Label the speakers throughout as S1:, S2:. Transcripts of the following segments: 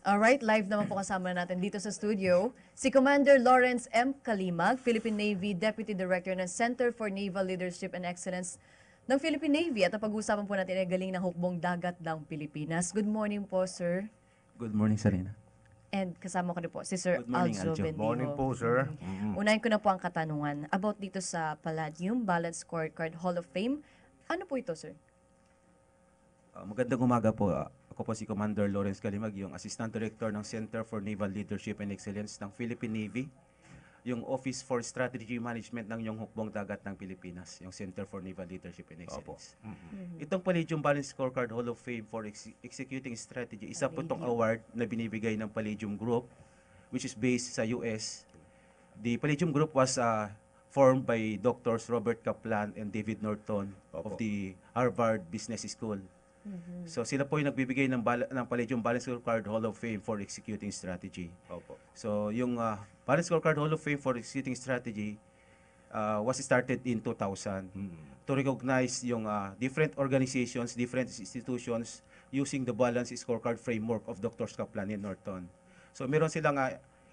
S1: Alright, live naman po kasama natin dito sa studio si Commander Lawrence M. Kalimag, Philippine Navy Deputy Director ng Center for Naval Leadership and Excellence ng Philippine Navy. At ang pag-uusapan po natin ay galing ng hukbong dagat ng Pilipinas. Good morning po, sir.
S2: Good morning, Sarina.
S1: And kasama ko rin po si Sir
S2: Good morning,
S1: Aljo
S2: Aljo.
S1: Bendijo.
S3: Morning po, sir.
S1: Unahin ko na po ang katanungan about dito sa Palladium Balanced Scorecard Hall of Fame. Ano po ito, sir?
S2: Magandang umaga po. Ako po si Commander Lawrence Kalimag, yung Assistant Director ng Center for Naval Leadership and Excellence ng Philippine Navy, yung Office for Strategy Management ng yung hukbong dagat ng Pilipinas, yung Center for Naval Leadership and Excellence. Itong Palladium Balanced Scorecard Hall of Fame for Executing Strategy, isa po itong award na binibigay ng Palladium Group, which is based sa US. The Palladium Group was formed by Doctors Robert Kaplan and David Norton of the Harvard Business School. So sila po yung nagbibigay ng Palladium Balanced Scorecard Hall of Fame for Executing Strategy.
S3: Opo.
S2: So yung Balanced Scorecard Hall of Fame for Executing Strategy was started in 2000 to recognize yung different organizations, different institutions using the Balanced Scorecard Framework of Dr. Kaplan and Norton. So meron silang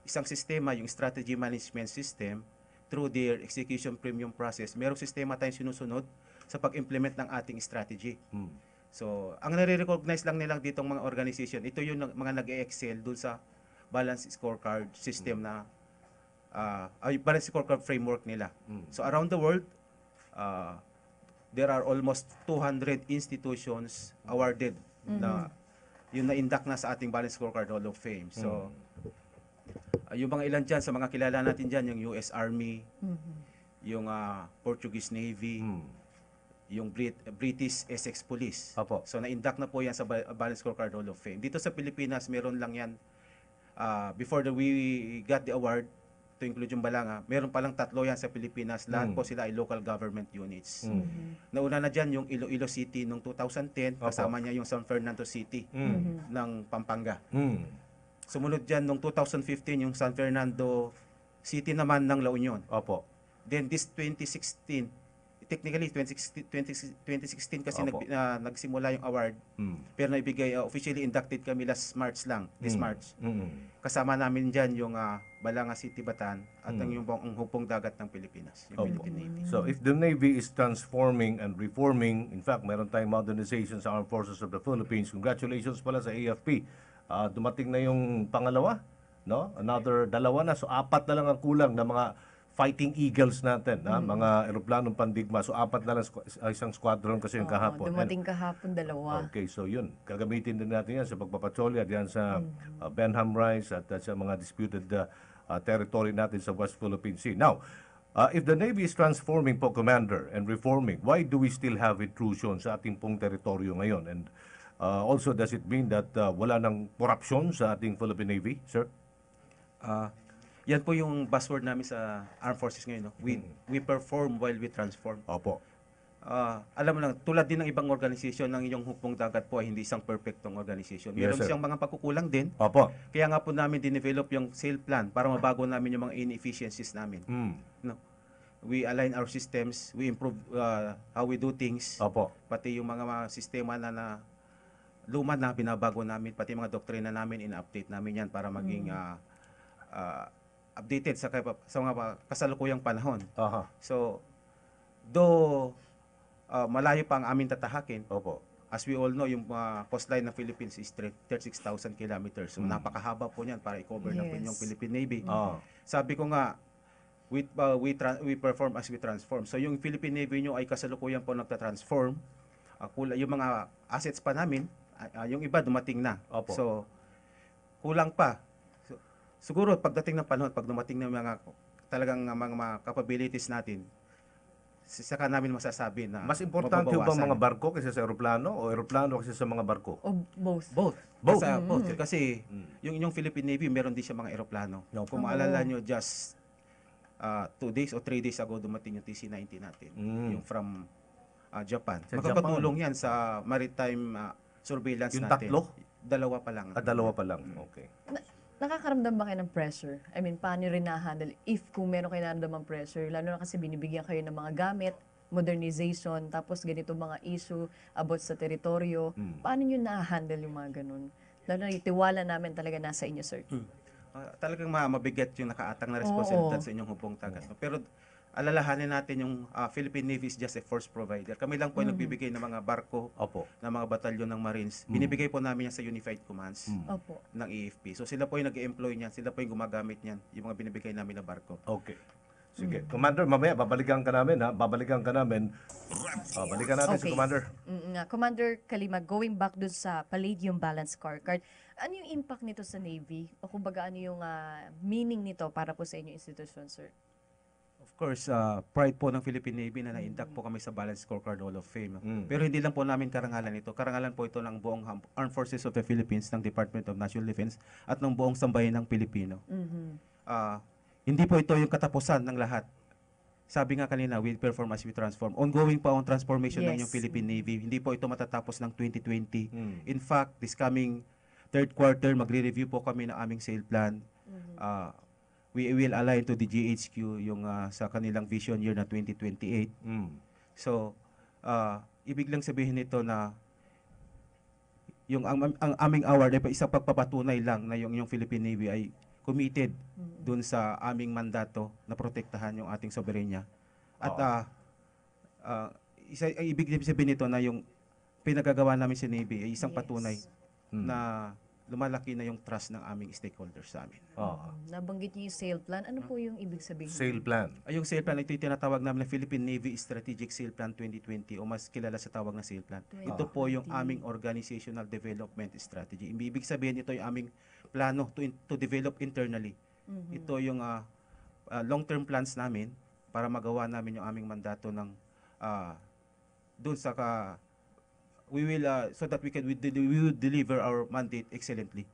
S2: isang sistema, yung Strategy Management System, through their execution premium process. Merong sistema tayong sinusunod sa pag-implement ng ating strategy. So, ang nare-recognize lang nila ditong mga organization, ito yung mga nag-excel dun sa Balanced Scorecard System na Balanced Scorecard Framework nila. So, around the world, there are almost 200 institutions awarded na yung na-induct na sa ating Balanced Scorecard Hall of Fame. So, yung mga ilan dyan, sa mga kilala natin dyan, yung US Army, yung Portuguese Navy, yung British Essex Police.
S3: Opo.
S2: So na-induct na po yan sa Balanced Scorecard Hall of Fame. Dito sa Pilipinas, meron lang yan. Before we got the award, to include yung Balanga, meron palang 3 yan sa Pilipinas. Lahat po sila ay local government units. Nauna na dyan yung Iloilo City noong 2010, kasama niya yung San Fernando City ng Pampanga. Sumunod dyan noong 2015 yung San Fernando City naman ng La Union.
S3: Opo.
S2: Then this 2016, technically 2016 kasi nagsimula yung award, pero naibigay, officially inducted kami last March lang, this March. Kasama namin dyan yung Balanga City, Bataan at yung hukbong dagat ng Pilipinas, yung Philippine Navy.
S3: So if the Navy is transforming and reforming, in fact, meron tayong modernization sa Armed Forces of the Philippines. Congratulations pala sa AFP. Dumating na yung pangalawa, no? Another 2 na. So 4 na lang ang kulang na mga Fighting Eagles natin, mga eroplanong pandigma. So 4 na lang isang squadron kasi yung kahapon.
S1: Dumating kahapon 2.
S3: Okay, so yun. Gagamitin din natin yan sa pagpapatrolya diyan sa Benham Rise at sa mga disputed territory natin sa West Philippine Sea. Now, if the Navy is transforming po, Commander, and reforming, why do we still have intrusion sa ating pong teritoryo ngayon? And also, does it mean that wala nang korupsyon sa ating Philippine Navy, sir?
S2: Yan po yung buzzword namin sa Armed Forces ngayon. No? We perform while we transform.
S3: Opo.
S2: Alam mo lang, tulad din ng ibang organisasyon, ng inyong hukbong dagat po ay hindi isang perfectong organisasyon. Meron
S3: Yes, sir.
S2: siyang mga pagkukulang din.
S3: Opo.
S2: Kaya nga po namin dinevelop yung sale plan para mabago namin yung mga inefficiencies namin. No? We align our systems, we improve how we do things.
S3: Opo.
S2: Pati yung mga sistema na luma na binabago namin, pati mga doktrina namin, ina-update namin yan para maging updated sa mga kasalukuyang panahon.
S3: Aha.
S2: So, though malayo pa ang aming tatahakin,
S3: Opo.
S2: as we all know, yung coastline ng Philippines is 36,000 kilometers. So, napakahaba po niyan para i-cover ng yung Philippine Navy. Sabi ko nga, we perform as we transform. So, yung Philippine Navy nyo ay kasalukuyan po nagtatransform. Yung mga assets pa namin, yung iba dumating na.
S3: Opo.
S2: So, kulang pa. Siguro pagdating ng panahon, pag dumating ng mga talagang mga capabilities natin, saka namin masasabi na
S3: Mas importante ba
S2: mababawasan.
S3: mga barko kaysa sa eroplano o eroplano kaysa sa mga barko?
S1: O both?
S2: Both.
S3: Both.
S2: Both. Kasi yung inyong Philippine Navy, meron din siya mga eroplano. Kung maalala nyo, just 2 days o 3 days ago, dumating yung TC-90 natin. Yung from Japan.
S3: Sa
S2: Makakatulong yan sa maritime surveillance
S3: Yung
S2: natin.
S3: 3?
S2: 2 pa lang.
S3: 2 pa lang. Okay.
S1: Nakakaramdam ba kayo ng pressure? I mean, paano rin na-handle? If kung meron kayo naramdam ng pressure, lalo na kasi binibigyan kayo ng mga gamit, modernization, tapos ganito mga issue about sa teritoryo, paano nyo na-handle yung mga ganun? Lalo na yung tiwala namin talaga nasa inyo, sir.
S2: Talagang mabigat yung nakaatang na responsibilidad sa inyong hubong tagat. No? Pero alalahanin natin yung Philippine Navy is just a force provider. Kami lang po yung nagbibigay ng mga barko,
S3: Opo.
S2: ng mga batalyon ng Marines. Binibigay po namin yan sa Unified Commands
S1: Opo.
S2: ng AFP. So sila po yung nag-employ niyan, sila po yung gumagamit niyan, yung mga binibigay namin na barko.
S3: Okay. Sige. Commander, mamaya babalikan ka namin ha. Babalikan ka namin. Balikan natin si
S1: Okay.
S3: Commander.
S1: Commander Kalimag, going back dun sa Palladium Balance Scorecard, ano yung impact nito sa Navy? O kumbaga ano yung meaning nito para po sa inyong institusyon, sir?
S2: Of course, pride po ng Philippine Navy na na-induct po kami sa Balanced Scorecard Hall of Fame. Pero hindi lang po namin karangalan ito. Karangalan po ito ng buong Armed Forces of the Philippines, ng Department of National Defense, at ng buong sambayan ng Pilipino. Hindi po ito yung katapusan ng lahat. Sabi nga kanina, we perform as we transform. Ongoing pa ang transformation ng
S1: Yes.
S2: inyong Philippine Navy. Hindi po ito matatapos ng 2020. In fact, this coming third quarter, magre-review po kami ng aming sale plan. We will align to the GHQ yung sa kanilang vision year na 2028. So, ibig lang sabihin nito na yung ang aming award ay isang pagpapatunay lang na yung Philippine Navy ay committed dun sa aming mandato na protektahan yung ating soberenya. At ibig sabihin nito na yung pinagagawa namin sa Navy ay isang
S1: Yes.
S2: patunay na lumalaki na yung trust ng aming stakeholders sa amin.
S1: Nabanggit niyo yung sale plan. Ano po yung ibig sabihin?
S3: Sale plan.
S2: Ay, yung sale plan, ito yung tinatawag namin na Philippine Navy Strategic Sale Plan 2020 o mas kilala sa tawag na sale plan. Ito po yung aming organizational development strategy. Ibig sabihin ito yung aming plano to develop internally. Ito yung long-term plans namin para magawa namin yung aming mandato ng doon sa we will so that we will deliver our mandate excellently.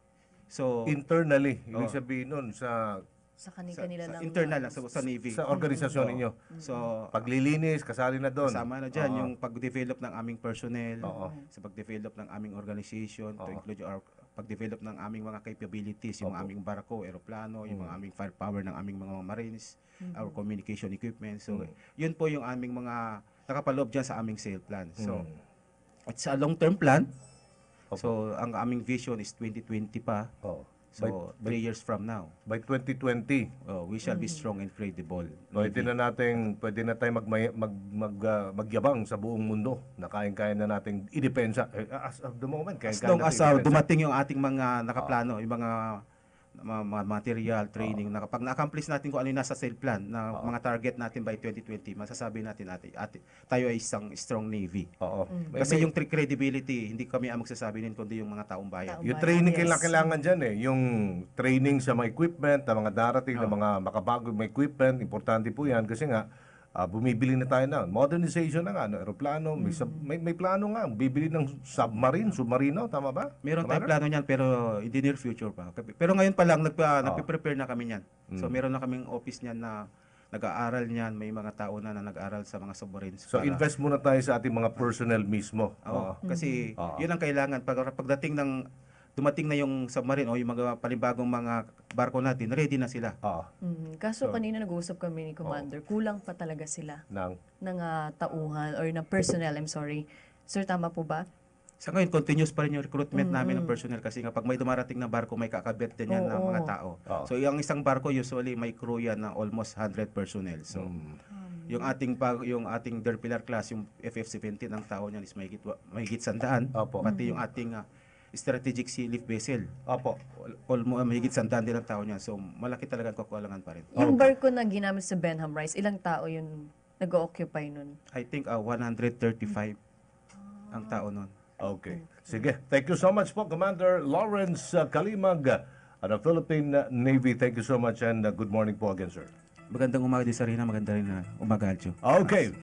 S2: So
S3: Internally, ibig sabihin nun sa
S1: Sa kanila lang.
S2: internal lang sa Navy.
S3: sa organisasyon ninyo.
S2: So
S3: Paglilinis, kasali na doon.
S2: kasama na dyan yung pag-develop ng aming personnel,
S3: Oo.
S2: sa pag-develop ng aming organization, to include our pag-develop ng aming mga capabilities, yung aming barko, eroplano, yung mga aming firepower ng aming mga marines, our communication equipment. So, yun po yung aming mga nakapaloob dyan sa aming sale plan. So, it's a long-term plan. So, ang aming vision is 2020 pa.
S3: Oh.
S2: So, 3 years from now,
S3: By 2020,
S2: we shall be strong and credible.
S3: pwede na tayong magyabang sa buong mundo na kaya na nating idepensa. As of the moment,
S2: As
S3: kaya
S2: long as
S3: nating idepensa.
S2: dumating yung ating mga nakaplano, yung mga material, training, na kapag na-accomplish natin kung ano yung nasa sale plan, na mga target natin by 2020, masasabi natin tayo ay isang strong Navy.
S3: Oo.
S2: Kasi yung credibility, hindi kami ang magsasabi nun, kundi yung mga taong bayan.
S3: Yung training kailangan dyan yung training sa mga equipment, na mga darating, na mga makabagong mga equipment, importante po yan kasi nga, bumibili na tayo na. Modernization na nga, aeroplano, may plano nga, bibili ng submarino, tama ba?
S2: Meron tayong plano niyan pero in the near future pa. Pero ngayon pa lang nagpe-prepare na kami niyan. So meron na kaming office niyan na nag-aaral niyan, may mga tao na nag-aaral sa mga submarines.
S3: So invest muna tayo sa ating mga personnel mismo.
S2: Kasi yun ang kailangan pagdating ng dumating na yung submarine o yung mga panibagong mga barko natin, ready na sila.
S1: Kaso kanina nag-uusap kami ni Commander, kulang pa talaga sila ng tauhan or ng personnel, I'm sorry. Sir, tama po ba?
S2: Sa ngayon, continuous pa rin yung recruitment namin ng personnel kasi kapag may dumarating na barko, may kakabit din yan ng mga tao. So, yung isang barko, usually may crew yan na almost 100 personnel. So, yung ating Derpilar class, yung FF-17, ang tao niyan is mahigit 100. Pati yung ating strategic sea lift vessel. Almost mahigit 100 din ang tao niyan. So, malaki talaga ang kakulangan pa rin.
S1: Yung barko na ginamit sa Benham Rice, ilang tao yun nag-occupy nun?
S2: I think 135 ang tao nun.
S3: Okay. Sige. Thank you so much po, Commander Lawrence Kalimag of the Philippine Navy. Thank you so much and good morning po again, sir.
S2: Magandang umaga din sa Rina, maganda rin na umaga, Aljo.
S3: Okay.